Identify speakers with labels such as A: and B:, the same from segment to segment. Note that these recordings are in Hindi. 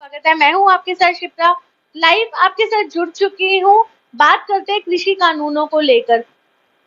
A: स्वागत है। मैं हूं आपके साथ शिप्रा, लाइव आपके साथ जुड़ चुकी हूं। बात करते हैं कृषि कानूनों को लेकर।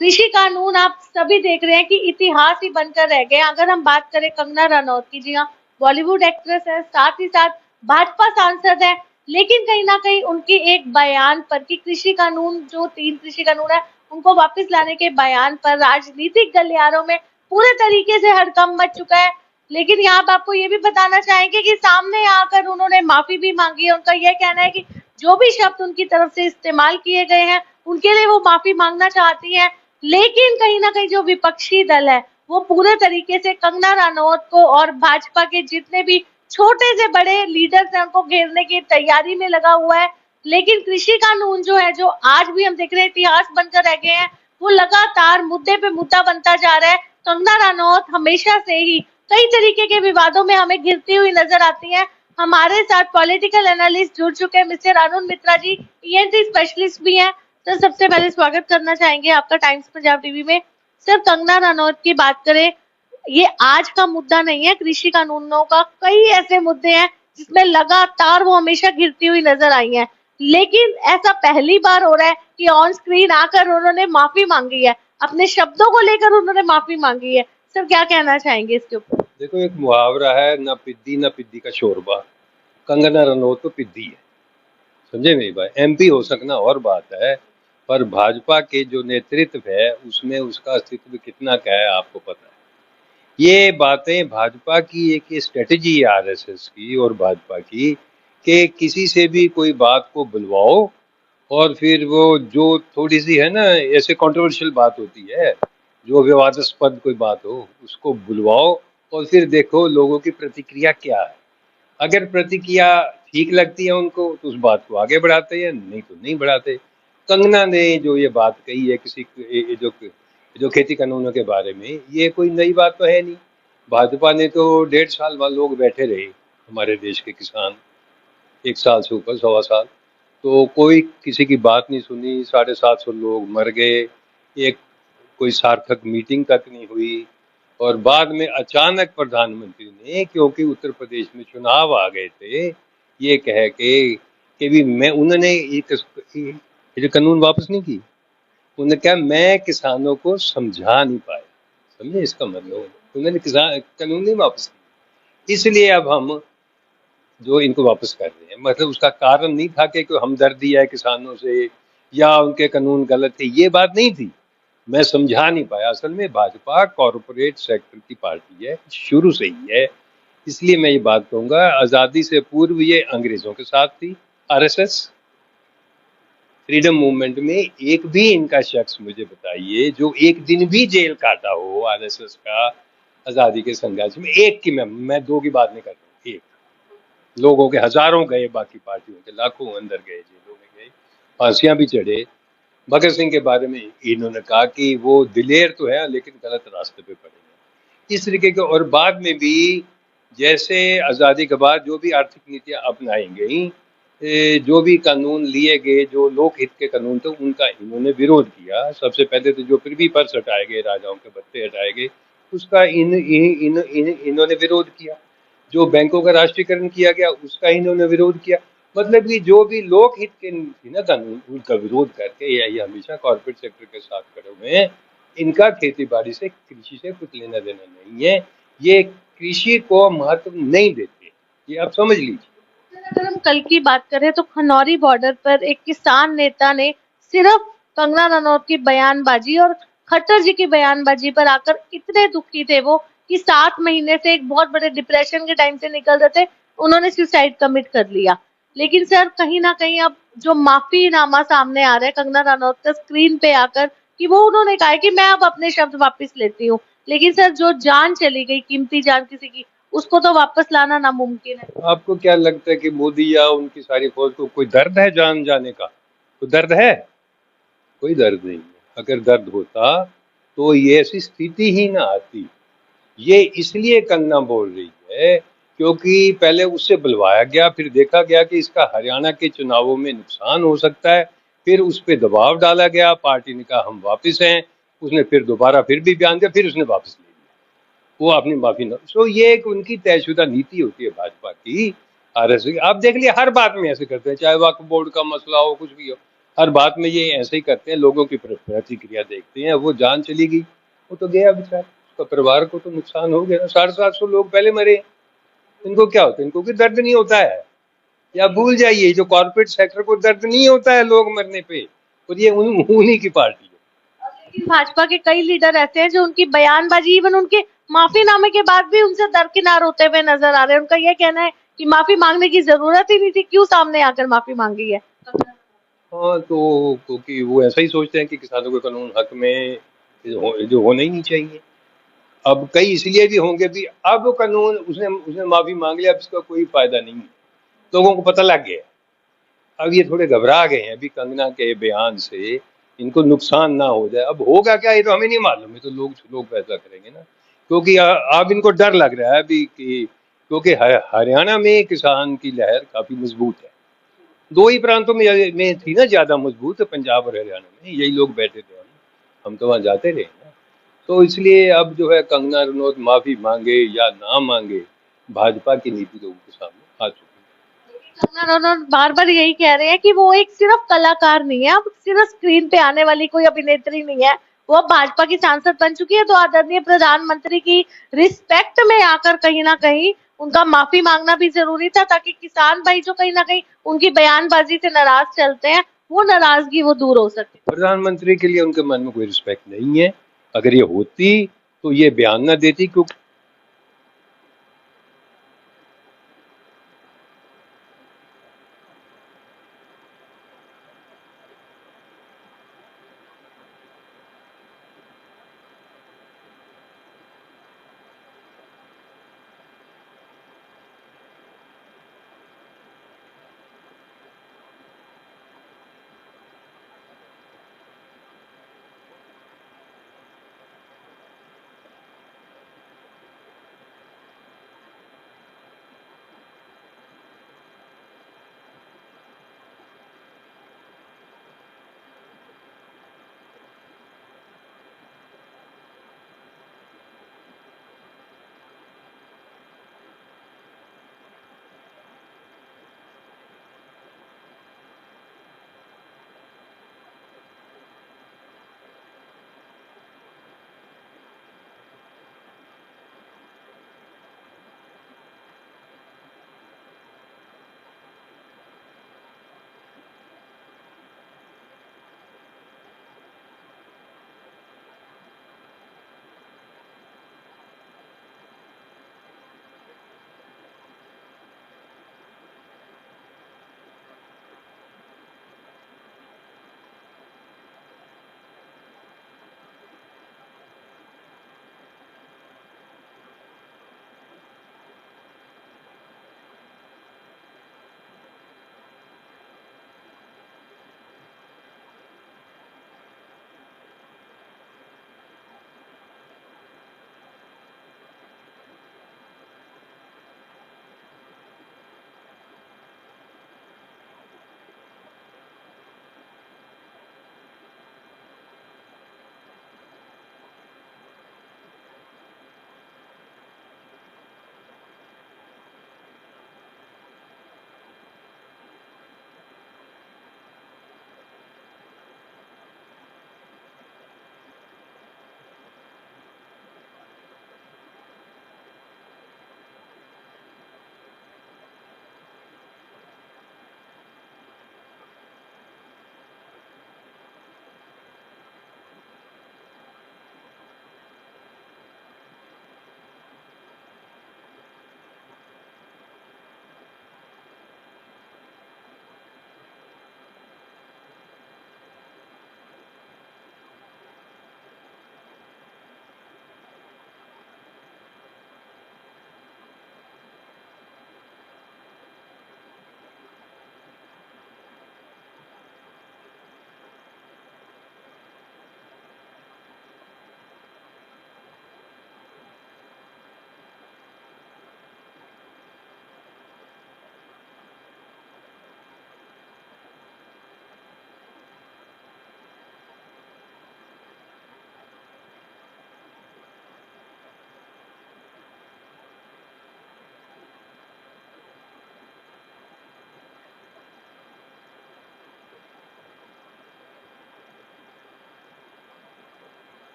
A: कृषि कानून आप सभी देख रहे हैं कि इतिहास ही बनकर रह गए। अगर हम बात करें कंगना रनौत की, जी हाँ, बॉलीवुड एक्ट्रेस है, साथ ही साथ भाजपा सांसद है, लेकिन कहीं ना कहीं उनके एक बयान पर कि कृषि कानून, जो 3 कृषि कानून है, उनको वापस लाने के बयान पर राजनीतिक गलियारों में पूरे तरीके से हड़कंप मच चुका है। लेकिन यहाँ आप आपको ये भी बताना चाहेंगे कि सामने आकर उन्होंने माफी भी मांगी है। उनका यह कहना है कि जो भी शब्द उनकी तरफ से इस्तेमाल किए गए हैं उनके लिए वो माफी मांगना चाहती हैं। लेकिन कहीं ना कहीं जो विपक्षी दल है वो पूरे तरीके से कंगना रनौत को और भाजपा के जितने भी छोटे से बड़े लीडर्स हैं उनको घेरने की तैयारी में लगा हुआ है। लेकिन कृषि कानून जो है, जो आज भी हम देख रहे हैं इतिहास बनकर रह गए हैं, वो लगातार मुद्दे पे मुद्दा बनता जा रहा है। कंगना रनौत हमेशा से ही कई तरीके के विवादों में हमें घिरती हुई नजर आती हैं। हमारे साथ पॉलिटिकल एनालिस्ट जुड़ चुके हैं, मिस्टर अरुण मित्रा जी, ईएनटी स्पेशलिस्ट भी हैं। तो सबसे पहले स्वागत करना चाहेंगे आपका टाइम्स पंजाब टीवी में। सर, कंगना रनौत की बात करें, ये आज का मुद्दा नहीं है। कृषि कानूनों का कई ऐसे मुद्दे हैं जिसमें लगातार वो हमेशा गिरती हुई नजर आई हैं। लेकिन ऐसा पहली बार हो रहा है कि ऑन स्क्रीन आकर उन्होंने माफी मांगी है, अपने शब्दों को लेकर उन्होंने माफी मांगी है। सर, क्या कहना चाहेंगे इसके ऊपर?
B: देखो, एक मुहावरा है, ना पिद्दी का शोरबा। कंगना रनौत तो पिद्दी है, समझे मेरी बात। एमपी हो सकना और बात है, पर भाजपा के जो नेतृत्व है उसमें उसका अस्तित्व कितना क्या है आपको पता है। ये बातें भाजपा की एक स्ट्रेटेजी है, आरएसएस की और भाजपा की, कि किसी से भी कोई बात को बुलवाओ और फिर वो जो थोड़ी सी है ना, ऐसे कंट्रोवर्शियल बात होती है, जो विवादास्पद कोई बात हो, उसको बुलवाओ और फिर देखो लोगों की प्रतिक्रिया क्या है। अगर प्रतिक्रिया ठीक लगती है उनको तो उस बात को आगे बढ़ाते हैं, नहीं तो नहीं बढ़ाते। कंगना ने जो ये बात कही है जो खेती कानूनों के बारे में, ये कोई नई बात तो है नहीं। भाजपा ने तो 1.5 साल बाद लोग बैठे रहे, हमारे देश के किसान, 1 साल से ऊपर, 1.25 साल, तो कोई किसी की बात नहीं सुनी। 750 लोग मर गए, एक कोई सार्थक मीटिंग तक नहीं हुई। और बाद में अचानक प्रधानमंत्री ने, क्योंकि उत्तर प्रदेश में चुनाव आ गए थे, ये कह के कि भी मैं, उन्होंने ये जो कानून वापस नहीं की। उन्होंने कहा मैं किसानों को समझा नहीं पाया, समझे इसका मतलब। उन्होंने किसान कानून नहीं वापस की, इसलिए अब हम जो इनको वापस कर रहे हैं, मतलब उसका कारण नहीं था कि कोई हमदर्दी है किसानों से या उनके कानून गलत थे, ये बात नहीं थी। मैं समझा नहीं पाया। असल में भाजपा कॉरपोरेट सेक्टर की पार्टी है, शुरू से ही है। इसलिए मैं ये बात कहूंगा, आज़ादी से पूर्व ये अंग्रेजों के साथ थी, आरएसएस। फ्रीडम मूवमेंट में एक भी इनका शख्स मुझे बताइए जो एक दिन भी जेल काटा हो आरएसएस का, आज़ादी के संघर्ष में। एक की, मैं दो की बात नहीं कर रहा हूँ, एक। लोगों के हजारों गए, बाकी पार्टियों के लाखों अंदर गए, जेलों में गए, फांसियां भी चढ़े। भगत सिंह के बारे में इन्होंने कहा कि वो दिलेर तो है लेकिन गलत रास्ते पे पड़े हैं, इस तरीके के। और बाद में भी जैसे आज़ादी के बाद जो भी आर्थिक नीतियां अपनाई गई, जो भी कानून लिए गए, जो लोकहित के कानून थे, उनका इन्होंने विरोध किया। सबसे पहले तो जो पृथ्वी पर हटाए गए, राजाओं के भत्ते हटाए गए, उसका इन्होंने विरोध किया। जो बैंकों का राष्ट्रीयकरण किया गया उसका इन्होंने विरोध किया। मतलब कि जो भी लोकहित के थी ना कानून, उनका विरोध करके ये हमेशा कॉर्पोरेट सेक्टर के साथ खड़े हुए हैं। इनका खेती बाड़ी से, कृषि से कुछ लेना देना नहीं है, ये कृषि को महत्व नहीं देते, ये आप समझ लीजिए।
A: अगर हम कल की बात करें तो खनौरी बॉर्डर पर एक किसान नेता ने सिर्फ कंगना रनौत की बयानबाजी और खट्टर जी की बयानबाजी पर आकर इतने दुखी थे वो कि 7 महीने से एक बहुत बड़े डिप्रेशन के टाइम से निकल रहे थे, उन्होंने सुसाइड कमिट कर लिया। लेकिन सर, कहीं ना कहीं अब जो माफीनामा सामने आ रहा है कंगना रनौत का स्क्रीन पे आकर, कि वो उन्होंने कहा है कि मैं अब अपने शब्द वापस लेती हूँ। लेकिन सर, जो जान चली गई, कीमती जान किसी की, उसको तो वापस लाना नामुमकिन है।
B: आपको क्या लगता है कि मोदी या उनकी सारी फौज को कोई दर्द है जान जाने का? कोई दर्द है? कोई दर्द नहीं है। अगर दर्द होता तो ये ऐसी स्थिति ही ना आती। ये इसलिए कंगना बोल रही है क्योंकि पहले उससे बुलवाया गया, फिर देखा गया कि इसका हरियाणा के चुनावों में नुकसान हो सकता है, फिर उस पर दबाव डाला गया, पार्टी ने कहा हम वापस हैं, उसने फिर दोबारा फिर भी बयान दिया, फिर उसने वापस ले लिया, वो अपनी माफी न। सो ये एक उनकी तयशुदा नीति होती है भाजपा की, RSS आप देख लिया, हर बात में ऐसे करते हैं, चाहे वक्फ बोर्ड का मसला हो, कुछ भी हो, हर बात में ये ऐसे ही करते हैं। लोगों की प्रतिक्रिया देखते हैं। वो जान चली गई, वो तो गया बेचारा, उसका परिवार को तो नुकसान हो गया। 750 लोग पहले मरे। इनको क्या होता है? इनको कोई दर्द नहीं होता है। या भूल जाइए, जो कॉर्पोरेट सेक्टर को दर्द नहीं होता है लोग मरने पे, और ये उन्हीं की पार्टी है।
A: लेकिन भाजपा के कई लीडर ऐसे हैं जो उनकी बयानबाजी, इवन उनके माफीनामे के बाद भी उनसे दरकिनार होते हुए नजर आ रहे हैं। उनका ये कहना है कि माफी मांगने की जरूरत ही नहीं थी, क्यों सामने आकर माफी मांगी है।
B: हाँ, तो क्योंकि वो ऐसा ही सोचते हैं कि किसानों के कानून हक में जो होना ही नहीं चाहिए। अब कई इसलिए भी होंगे भी, अब कानून उसने उसने माफी मांग लिया, अब इसका कोई फायदा नहीं है। लोगों को पता लग गया। अब ये थोड़े घबरा गए हैं अभी कंगना के बयान से, इनको नुकसान ना हो जाए। अब होगा क्या ये तो हमें नहीं मालूम, ये तो लोग फैसला करेंगे ना। क्योंकि अब इनको डर लग रहा है अभी कि, क्योंकि हरियाणा में किसान की लहर काफी मजबूत है। दो ही प्रांतों में थी ना ज्यादा मजबूत, पंजाब और हरियाणा में, यही लोग बैठे थे। हम तो वहां जाते रहे ना। तो इसलिए अब जो है कंगना रनौत माफी मांगे या ना मांगे, भाजपा की नीति लोगों के सामने आ चुकी
A: कंगना रनौत बार बार यही कह रहे हैं कि वो एक सिर्फ कलाकार नहीं है, अब सिर्फ स्क्रीन पे आने वाली कोई अभिनेत्री नहीं है, वो अब भाजपा की सांसद बन चुकी है। तो आदरणीय प्रधानमंत्री की रिस्पेक्ट में आकर कहीं ना कहीं उनका माफी मांगना भी जरूरी था, ताकि किसान भाई जो कहीं ना कहीं उनकी बयानबाजी से नाराज चलते हैं, वो नाराजगी वो दूर हो सके।
B: है। प्रधानमंत्री के लिए उनके मन में कोई रिस्पेक्ट नहीं है। अगर ये होती तो ये बयान ना देती। क्योंकि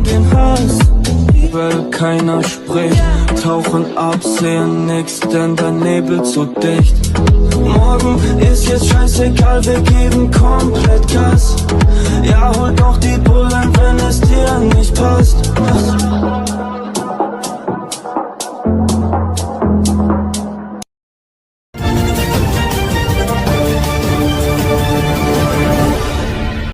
C: den Hals, weil keiner spricht. Tauchen ab, sehen nix, denn der Nebel zu dicht. Morgen ist jetzt scheißegal, wir geben komplett